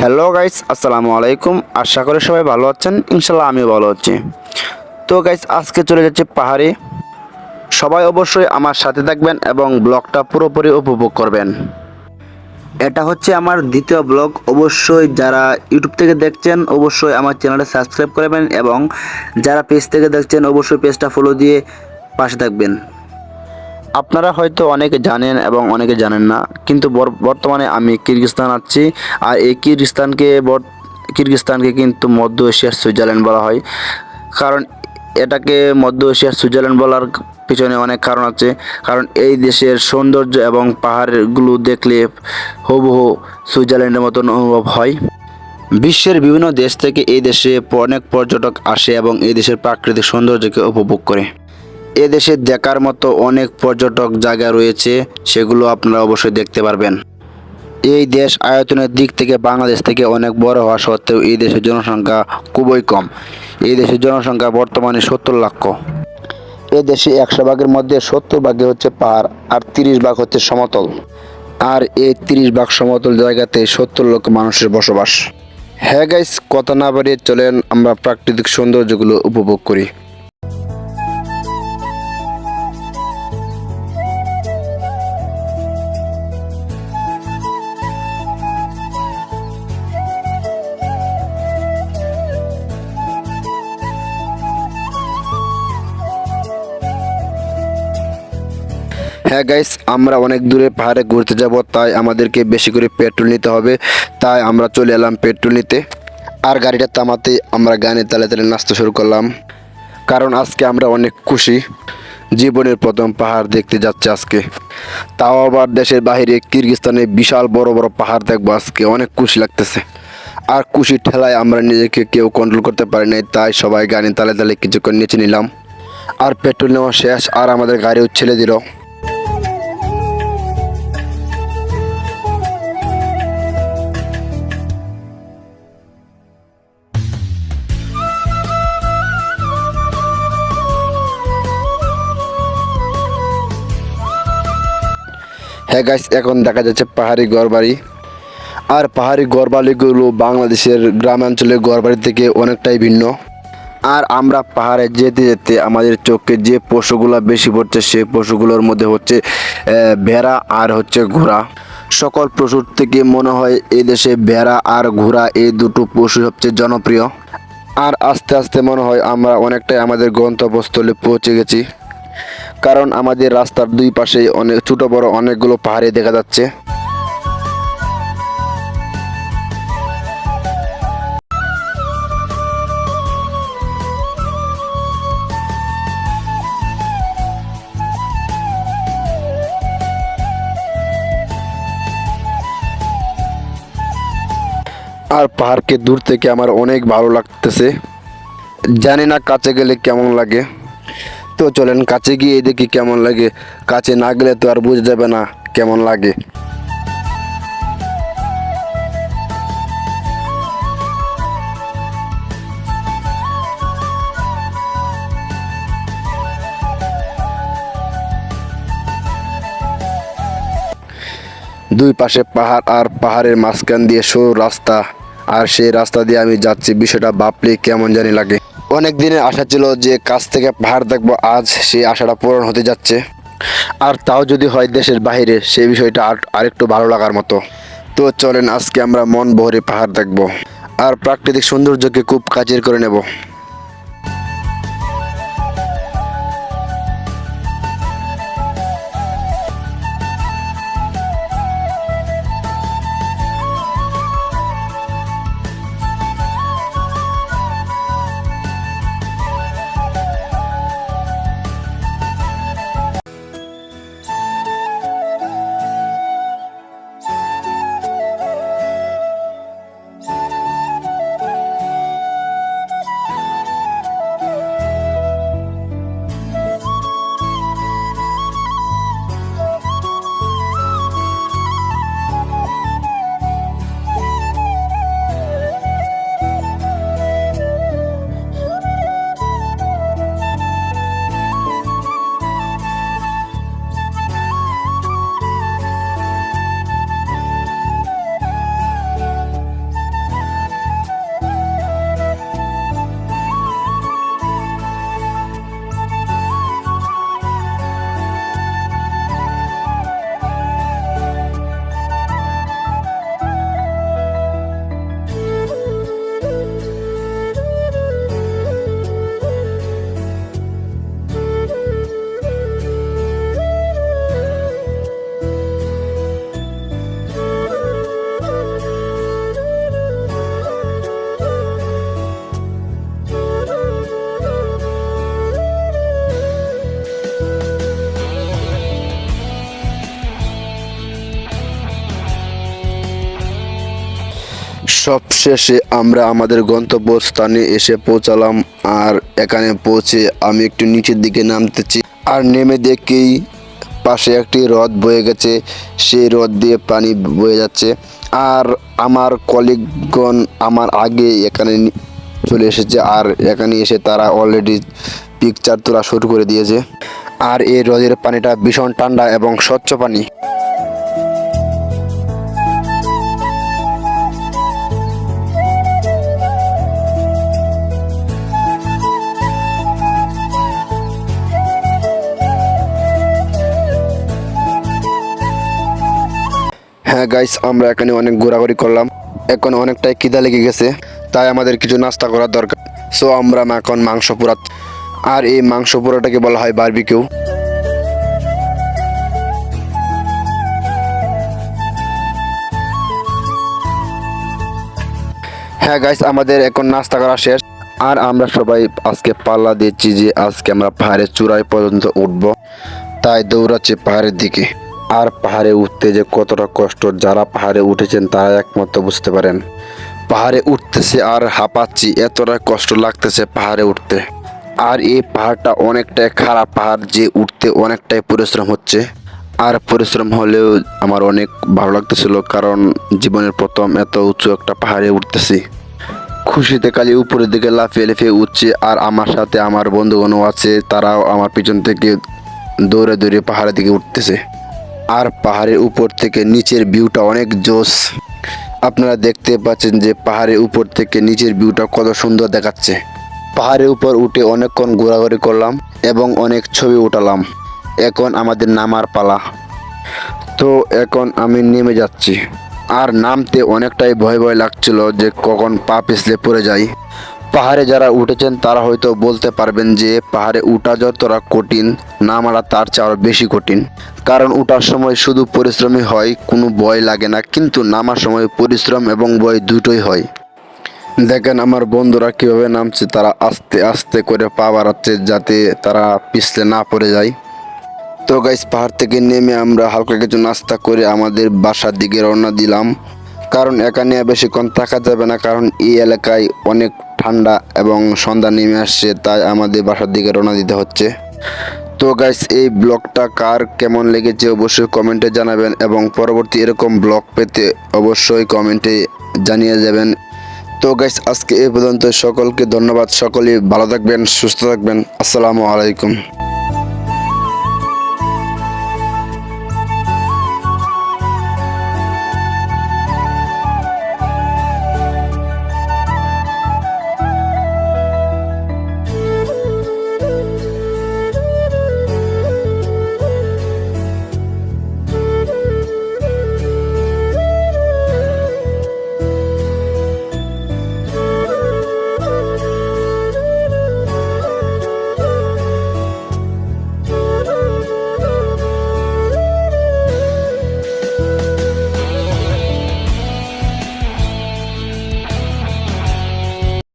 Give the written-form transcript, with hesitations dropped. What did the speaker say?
Hello guys, আসসালামু আলাইকুম। আশা করি সবাই ভালো আছেন। ইনশাল্লাহ আমিও ভালো আছি। তো গাইস, আজকে চলে যাচ্ছে পাহাড়ে। সবাই অবশ্যই আমার সাথে থাকবেন এবং ব্লগটা পুরোপুরি উপভোগ করবেন। এটা হচ্ছে আমার দ্বিতীয় ব্লগ। অবশ্যই যারা ইউটিউব থেকে দেখছেন অবশ্যই আমার চ্যানেলটা সাবস্ক্রাইব করবেন এবং যারা পেজ থেকে দেখছেন অবশ্যই পেজটা ফলো দিয়ে পাশে থাকবেন। আপনারা হয়তো অনেকে জানেন এবং অনেকে জানেন না, কিন্তু বর্তমানে আমি কিরগিজস্তান আছি। আর এই কিরগিজস্তানকে কিন্তু মধ্য এশিয়ার সুইজারল্যান্ড বলা হয়। কারণ এটাকে মধ্য এশিয়ার সুইজারল্যান্ড বলার পিছনে অনেক কারণ আছে। কারণ এই দেশের সৌন্দর্য এবং পাহাড়গুলো দেখলে হুবহু সুইজারল্যান্ডের মতন অনুভব হয়। বিশ্বের বিভিন্ন দেশ থেকে এই দেশে অনেক পর্যটক আসে এবং এই দেশের প্রাকৃতিক সৌন্দর্যকে উপভোগ করে। এ দেশে দেখার মতো অনেক পর্যটক জায়গা রয়েছে, সেগুলো আপনারা অবশ্যই দেখতে পারবেন। এই দেশ আয়তনের দিক থেকে বাংলাদেশ থেকে অনেক বড় হওয়া সত্ত্বেও এই দেশের জনসংখ্যা খুবই কম। এই দেশের জনসংখ্যা বর্তমানে 70 লক্ষ। এ দেশে 100 ভাগের মধ্যে 70 ভাগে হচ্ছে পাহাড় আর 30 ভাগ হচ্ছে সমতল। আর এই 30 ভাগ সমতল জায়গাতে 70 লক্ষ মানুষের বসবাস। হ্যাঁ গাইস, কথা না বাড়িয়ে চলেন আমরা প্রাকৃতিক সৌন্দর্যগুলো উপভোগ করি। হ্যাঁ গাইস, আমরা অনেক দূরে পাহাড়ে ঘুরতে যাব, তাই আমাদেরকে বেশি করে পেট্রোল নিতে হবে। তাই আমরা চলে এলাম পেট্রোল নিতে। আর গাড়িটা থামাতে আমরা গানে তালে তালে নাচতে শুরু করলাম। কারণ আজকে আমরা অনেক খুশি, জীবনের প্রথম পাহাড় দেখতে যাচ্ছে আজকে। তাও আবার দেশের বাইরে কিরগিজস্তানে বিশাল বড় বড় পাহাড় দেখবো আজকে, অনেক খুশি লাগতেছে। আর খুশির ঠেলায় আমরা নিজেকে কেউ কন্ট্রোল করতে পারি নাই, তাই সবাই গানে তালে তালে কিছুক্ষণ নিচে নিলাম। আর পেট্রোল নেওয়া শেষ, আর আমাদের গাড়িও ছেড়ে দিল। হ্যাঁ গাইস, এখন দেখা যাচ্ছে পাহাড়ি ঘরবাড়ি। আর পাহাড়ি ঘরবাড়িগুলো বাংলাদেশের গ্রামাঞ্চলের ঘরবাড়ি থেকে অনেকটাই ভিন্ন। আর আমরা পাহাড়ে যেতে যেতে আমাদের চোখে যে পশুগুলো বেশি পড়ছে সেই পশুগুলোর মধ্যে হচ্ছে ভেড়া আর হচ্ছে ঘোড়া। সকল পশুর থেকে মনে হয় এই দেশে ভেড়া আর ঘোড়া এই দুটো পশু সবচেয়ে জনপ্রিয়। আর আস্তে আস্তে মনে হয় আমরা অনেকটাই আমাদের গন্তব্যস্থলে পৌঁছে গেছি। কারণ আমাদের রাস্তার দুই পাশে অনেক ছোট বড় অনেকগুলো পাহাড়ি দেখা যাচ্ছে। আর পাহাড়কে দূর থেকে আমার অনেক ভালো লাগতেছে, জানি না কাছে গেলে কেমন লাগে। তো চলেন কাছে গিয়ে দেখি কেমন লাগে। কাছে না গেলে তো আর বোঝা যাবে না কেমন লাগে। দুই পাশে পাহাড় আর পাহাড়ের মাঝখান দিয়ে সরু রাস্তা, আর সেই রাস্তা দিয়ে আমি যাচ্ছি। বিষয়টা ভাবলে কেমন জানি লাগে। অনেক দিনের আশা ছিল যে কাছ থেকে পাহাড় দেখবো, আজ সেই আশাটা পূরণ হতে যাচ্ছে। আর তাও যদি হয় দেশের বাইরে, সেই বিষয়টা আরেকটু ভালো লাগার মতো। তো চলেন আজকে আমরা মন ভরে পাহাড় দেখব আর প্রাকৃতিক সৌন্দর্যকে খুব কাজের করে নেব। সবশেষে আমরা আমাদের গন্তব্যস্থানে এসে পৌঁছালাম। আর এখানে পৌঁছে আমি একটু নিচের দিকে নামতেছি, আর নেমে দেখেই পাশে একটি হ্রদ বয়ে গেছে। সেই হ্রদ দিয়ে পানি বয়ে যাচ্ছে। আর আমার কলিগগণ আমার আগে এখানে চলে এসেছে, আর এখানে এসে তারা অলরেডি পিকচার তোলা শুরু করে দিয়েছে। আর এই হ্রদের পানিটা ভীষণ ঠান্ডা এবং স্বচ্ছ পানি। হ্যাঁ গাইস, আমরা এখানে অনেক ঘোরাঘুরি করলাম। এখন অনেকটাই খিদা লেগে গেছে, তাই আমাদের কিছু নাস্তা করার দরকার। সো আমরা এখন মাংস পোড়া, আর এই মাংস পোড়াটাকে বলা হয় বারবিকিউ। হ্যাঁ গাইস, আমাদের এখন নাস্তা করা শেষ। আর আমরা সবাই আজকে পাল্লা দিচ্ছি যে আজকে আমরা পাহাড়ের চূড়ায় পর্যন্ত উঠব, তাই দৌড়াচ্ছি পাহাড়ের দিকে। আর পাহাড়ে উঠতে যে কতটা কষ্ট, যারা পাহাড়ে উঠেছেন তারা একমাত্র বুঝতে পারেন। পাহাড়ে উঠতেছে আর হাঁপাচ্ছি, এতটা কষ্ট লাগতেছে পাহাড়ে উঠতে। আর এই পাহাড়টা অনেকটাই খারাপ পাহাড়, যে উঠতে অনেকটাই পরিশ্রম হচ্ছে। আর পরিশ্রম হলেও আমার অনেক ভালো লাগতেছিল, কারণ জীবনের প্রথম এত উঁচু একটা পাহাড়ে উঠতেছি। খুশিতে খালি উপরের দিকে লাফিয়ে লাফিয়ে উঠছে। আর আমার সাথে আমার বন্ধুগণও আছে, তারাও আমার পিছন থেকে দৌড়ে দৌড়ে পাহাড়ের দিকে উঠতেছে। আর পাহাড়ের উপর থেকে নিচের ভিউটা অনেক জোস। আপনারা দেখতে পাচ্ছেন যে পাহাড়ের উপর থেকে নিচের ভিউটা কত সুন্দর দেখাচ্ছে। পাহাড়ের উপর উঠে অনেকক্ষণ ঘোরাঘুরি করলাম এবং অনেক ছবি উঠালাম। এখন আমাদের নামার পালা। তো এখন আমি নেমে যাচ্ছি। আর নামতে অনেকটাই ভয় ভয় লাগছিল যে কখন পা পিছলে পড়ে যাই। পাহাড়ে যারা উঠেছেন তারা হয়তো বলতে পারবেন যে পাহাড়ে উঠা যতটা কঠিন, নামাটা তার চেয়ে আরও বেশি কঠিন। কারণ উঠার সময় শুধু পরিশ্রমই হয়, কোনো ভয় লাগে না, কিন্তু নামার সময় পরিশ্রম এবং ভয় দুটোই হয়। দেখেন আমার বন্ধুরা কীভাবে নামছে, তারা আস্তে আস্তে করে পা বাড়াচ্ছে যাতে তারা পিছলে না পড়ে যায়। তো গাইস, পাহাড় থেকে নেমে আমরা হালকা কিছু নাস্তা করে আমাদের বাসার দিকে রওনা দিলাম। কারণ এখানে বেশিক্ষণ থাকা যাবে না, কারণ এই এলাকায় অনেক ঠান্ডা এবং সন্ধ্যা নেমে আসছে, তাই আমাদের বাসার দিকে রওনা দিতে হচ্ছে। তো গাইস, এই ব্লগটা কার কেমন লেগেছে অবশ্যই কমেন্টে জানাবেন, এবং পরবর্তী এরকম ব্লগ পেতে অবশ্যই কমেন্টে জানিয়ে যাবেন। তো গাইস, আজকে এই পর্যন্ত। সকলকে ধন্যবাদ। সকলেই ভালো থাকবেন, সুস্থ থাকবেন। আসসালামু আলাইকুম।